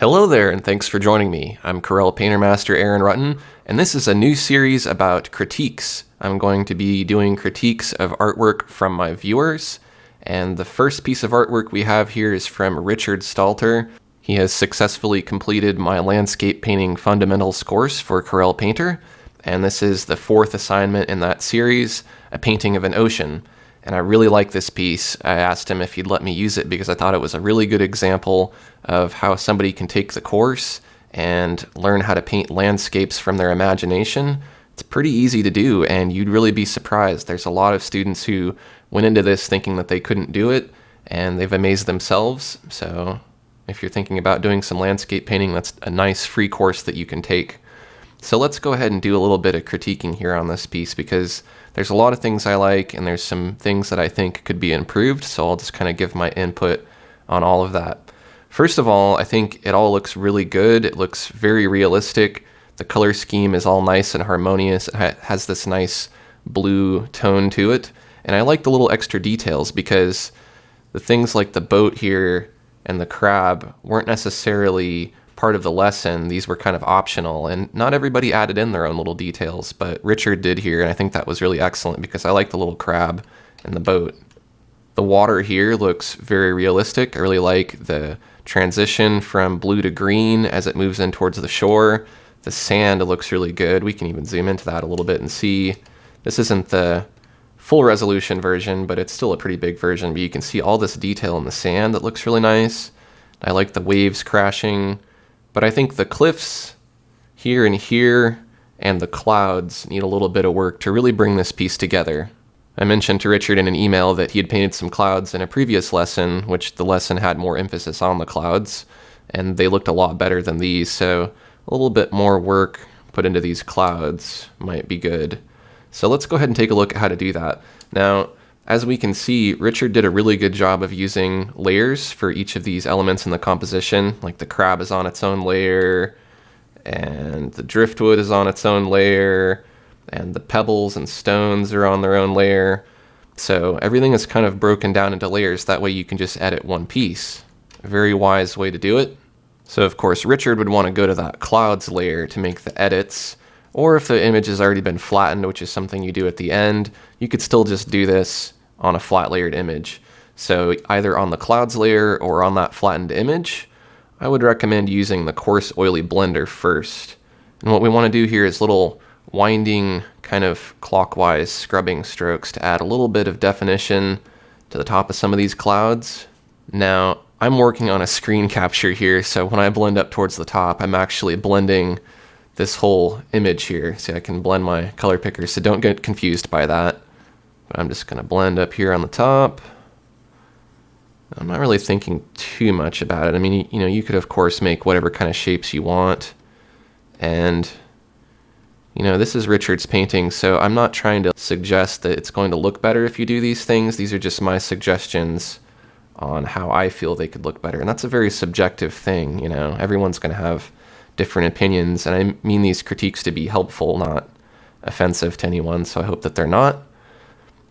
Hello there, and thanks for joining me. I'm Corel Painter Master Aaron Rutten, and this is a new series about critiques. I'm going to be doing critiques of artwork from my viewers, and the first piece of artwork we have here is from Richard Stalter. He has successfully completed my landscape painting fundamentals course for Corel Painter, and this is the fourth assignment in that series, a painting of an ocean. And I really like this piece. I asked him if he'd let me use it because I thought it was a really good example of how somebody can take the course and learn how to paint landscapes from their imagination. It's pretty easy to do, and you'd really be surprised. There's a lot of students who went into this thinking that they couldn't do it, and they've amazed themselves. So if you're thinking about doing some landscape painting, that's a nice free course that you can take. So let's go ahead and do a little bit of critiquing here on this piece because there's a lot of things I like and there's some things that I think could be improved, so I'll just kind of give my input on all of that. First of all, I think it all looks really good. It looks very realistic. The color scheme is all nice and harmonious. It has this nice blue tone to it. And I like the little extra details because the things like the boat here and the crab weren't necessarily part of the lesson. These were kind of optional, and not everybody added in their own little details, but Richard did here, and I think that was really excellent because I like the little crab and the boat. The water here looks very realistic. I really like the transition from blue to green as it moves in towards the shore. The sand looks really good. We can even zoom into that a little bit and see. This isn't the full resolution version, but it's still a pretty big version, but you can see all this detail in the sand that looks really nice. I like the waves crashing. But I think the cliffs here and the clouds need a little bit of work to really bring this piece together. I mentioned to Richard in an email that he had painted some clouds in a previous lesson, which the lesson had more emphasis on the clouds, and they looked a lot better than these, so a little bit more work put into these clouds might be good. So let's go ahead and take a look at how to do that. Now, as we can see, Richard did a really good job of using layers for each of these elements in the composition. Like the crab is on its own layer, and the driftwood is on its own layer, and the pebbles and stones are on their own layer. So everything is kind of broken down into layers. That way you can just edit one piece. A very wise way to do it. So of course, Richard would want to go to that clouds layer to make the edits. Or if the image has already been flattened, which is something you do at the end, you could still just do this on a flat layered image. So either on the clouds layer or on that flattened image, I would recommend using the coarse oily blender first. And what we want to do here is little winding kind of clockwise scrubbing strokes to add a little bit of definition to the top of some of these clouds. Now, I'm working on a screen capture here, so when I blend up towards the top, I'm actually blending this whole image here. See, I can blend my color picker, so don't get confused by that. But I'm just going to blend up here on the top. I'm not really thinking too much about it. I mean, you could of course make whatever kind of shapes you want. And, this is Richard's painting, so I'm not trying to suggest that it's going to look better if you do these things. These are just my suggestions on how I feel they could look better. And that's a very subjective thing, Everyone's going to have different opinions, and I mean these critiques to be helpful, not offensive to anyone, so I hope that they're not.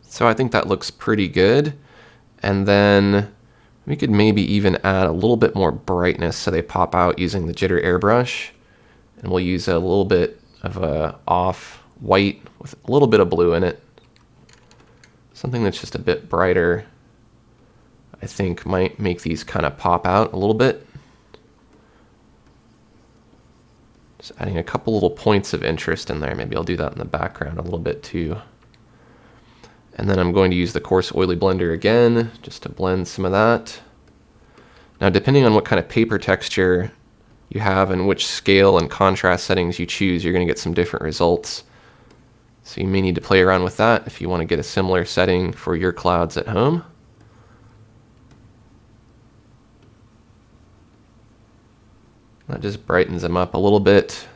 So I think that looks pretty good. And then we could maybe even add a little bit more brightness so they pop out using the jitter airbrush. And we'll use a little bit of a off white with a little bit of blue in it. Something that's just a bit brighter, I think might make these kind of pop out a little bit. Just adding a couple little points of interest in there. Maybe I'll do that in the background a little bit too. And then I'm going to use the coarse oily blender again, just to blend some of that. Now, depending on what kind of paper texture you have and which scale and contrast settings you choose, you're going to get some different results. So you may need to play around with that if you want to get a similar setting for your clouds at home. That just brightens them up a little bit.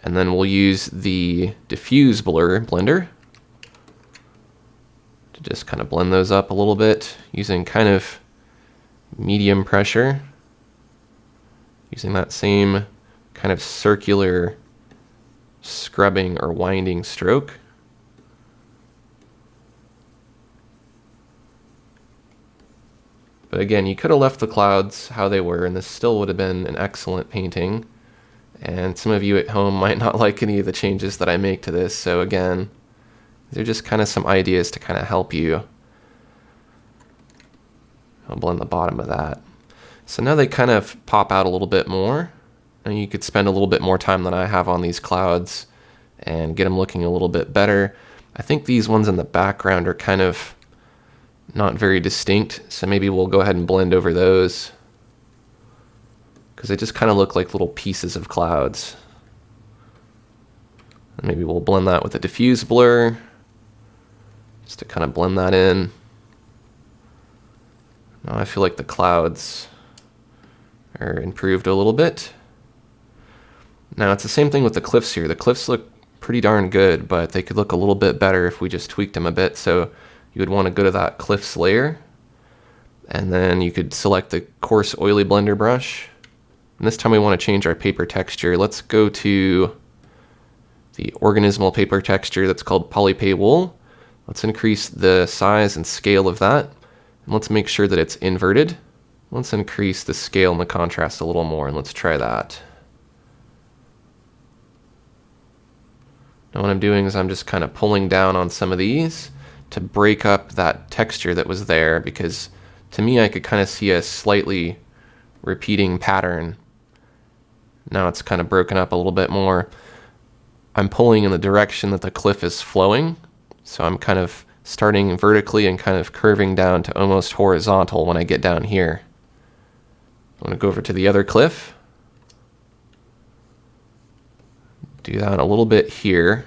And then we'll use the diffuse blur blender to just kind of blend those up a little bit using kind of medium pressure, using that same kind of circular scrubbing or winding stroke. But again, you could have left the clouds how they were, and this still would have been an excellent painting. And some of you at home might not like any of the changes that I make to this, so again, they're just kind of some ideas to kind of help you. I'll blend the bottom of that. So now they kind of pop out a little bit more. And you could spend a little bit more time than I have on these clouds and get them looking a little bit better. I think these ones in the background are kind of not very distinct, so maybe we'll go ahead and blend over those, because they just kind of look like little pieces of clouds. And maybe we'll blend that with a diffuse blur, just to kind of blend that in. Now I feel like the clouds are improved a little bit. Now it's the same thing with the cliffs here. The cliffs look pretty darn good, but they could look a little bit better if we just tweaked them a bit. So you would want to go to that cliffs layer, and then you could select the coarse oily blender brush. And this time we want to change our paper texture. Let's go to the organismal paper texture that's called Polypay Wool. Let's increase the size and scale of that. And let's make sure that it's inverted. Let's increase the scale and the contrast a little more, and let's try that. Now what I'm doing is I'm just kind of pulling down on some of these to break up that texture that was there, because to me I could kind of see a slightly repeating pattern. Now it's kind of broken up a little bit more. I'm pulling in the direction that the cliff is flowing, so I'm kind of starting vertically and kind of curving down to almost horizontal when I get down here. I'm going to go over to the other cliff. Do that a little bit here,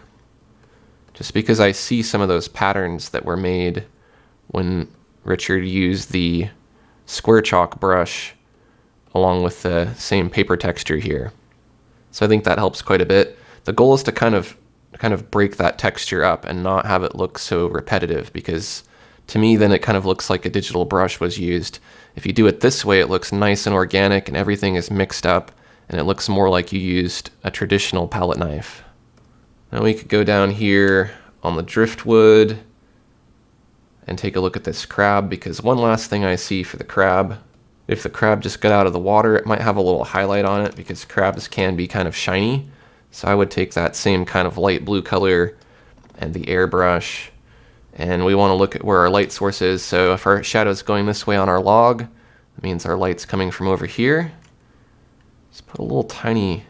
just because I see some of those patterns that were made when Richard used the square chalk brush along with the same paper texture here. So I think that helps quite a bit. The goal is to kind of break that texture up and not have it look so repetitive, because to me then it kind of looks like a digital brush was used. If you do it this way, it looks nice and organic and everything is mixed up, and it looks more like you used a traditional palette knife. Now we could go down here on the driftwood and take a look at this crab, because one last thing I see for the crab, if the crab just got out of the water, it might have a little highlight on it, because crabs can be kind of shiny. So I would take that same kind of light blue color and the airbrush, and we want to look at where our light source is. So if our shadow is going this way on our log, it means our light's coming from over here. Just put a little tiny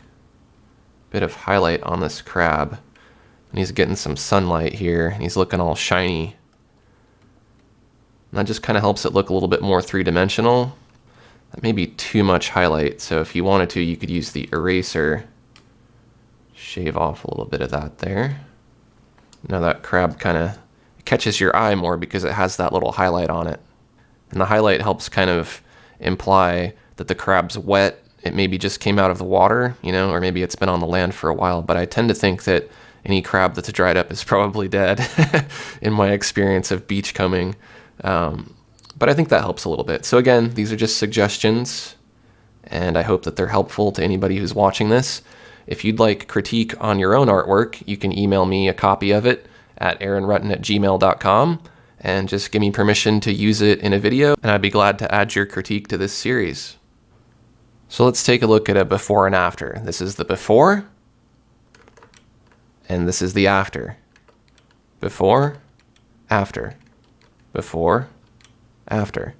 bit of highlight on this crab, and he's getting some sunlight here, and he's looking all shiny. And that just kind of helps it look a little bit more three-dimensional. That may be too much highlight, so if you wanted to, you could use the eraser, shave off a little bit of that there. Now that crab kind of catches your eye more because it has that little highlight on it. And the highlight helps kind of imply that the crab's wet. It maybe just came out of the water, you know, or maybe it's been on the land for a while. But I tend to think that any crab that's dried up is probably dead in my experience of beachcombing. But I think that helps a little bit. So again, these are just suggestions, and I hope that they're helpful to anybody who's watching this. If you'd like critique on your own artwork, you can email me a copy of it at aaronrutten@gmail.com, and just give me permission to use it in a video, and I'd be glad to add your critique to this series. So let's take a look at a before and after. This is the before, and this is the after. Before, after, before, after.